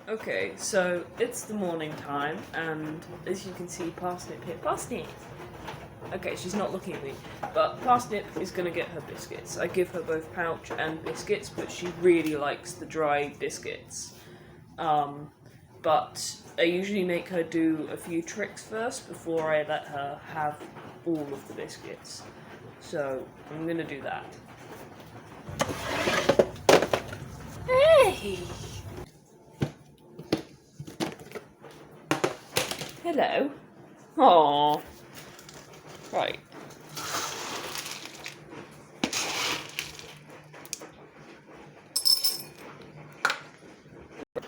Okay, so it's the morning time, and as you can see, Parsnip here. Parsnip! Okay, she's not looking at me, but Parsnip is going to get her biscuits. I give her both pouch and biscuits, but she really likes the dry biscuits. But I usually make her do a few tricks first before I let her have all of the biscuits. So I'm going to do that. Hey! Hello. Aww. Right.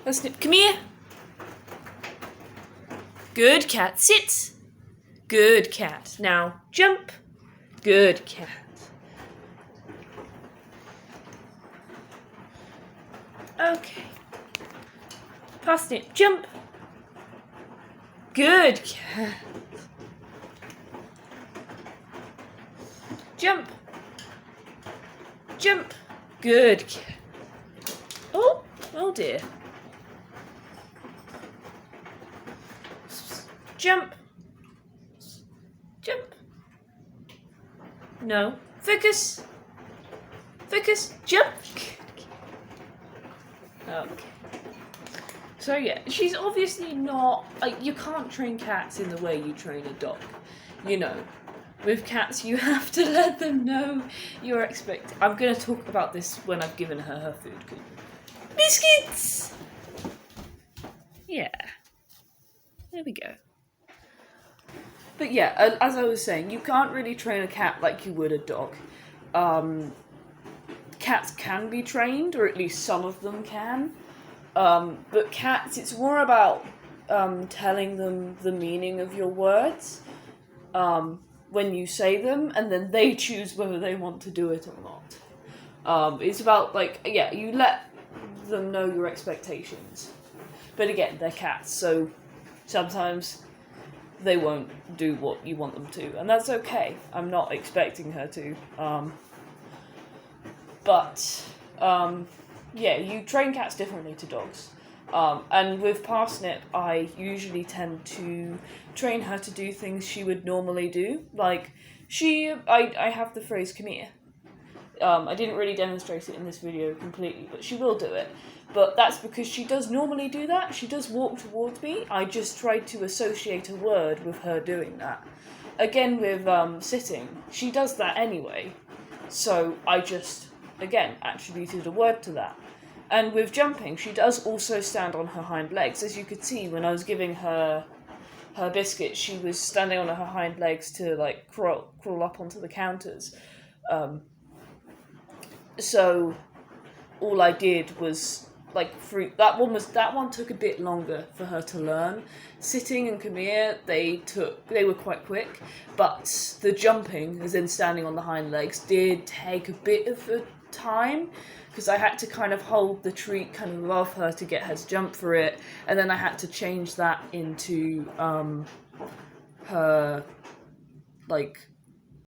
Parsnip, come here. Good cat, sit. Good cat. Now, jump. Good cat. Okay. Parsnip, jump. Good cat. Jump. Jump. Good cat. Oh, oh dear. Jump. Jump. No. Focus. Focus. Jump. Okay. So yeah, she's obviously not, like, you can't train cats in the way you train a dog. You know, with cats you have to let them know you're expecting. I'm going to talk about this when I've given her food. Biscuits! Yeah. There we go. But yeah, as I was saying, you can't really train a cat like you would a dog. Cats can be trained, or at least some of them can. But cats, it's more about telling them the meaning of your words when you say them, and then they choose whether they want to do it or not. It's about, like, yeah, you let them know your expectations. But again, they're cats, so sometimes they won't do what you want them to, and that's okay. I'm not expecting her to. Yeah, you train cats differently to dogs. And with Parsnip, I usually tend to train her to do things she would normally do. Like, I have the phrase, come here. I didn't really demonstrate it in this video completely, but she will do it. But that's because she does normally do that. She does walk towards me. I just tried to associate a word with her doing that. Again, with sitting, she does that anyway. So I just, again, attributed a word to that. And with jumping, she does also stand on her hind legs. As you could see, when I was giving her biscuit, she was standing on her hind legs to, like, crawl up onto the counters. So all I did was, like, that one took a bit longer for her to learn. Sitting and come here, they were quite quick, but the jumping, as in standing on the hind legs, did take a bit of a time, because I had to kind of hold the treat kind of above her to get her to jump for it, and then I had to change that into her, like,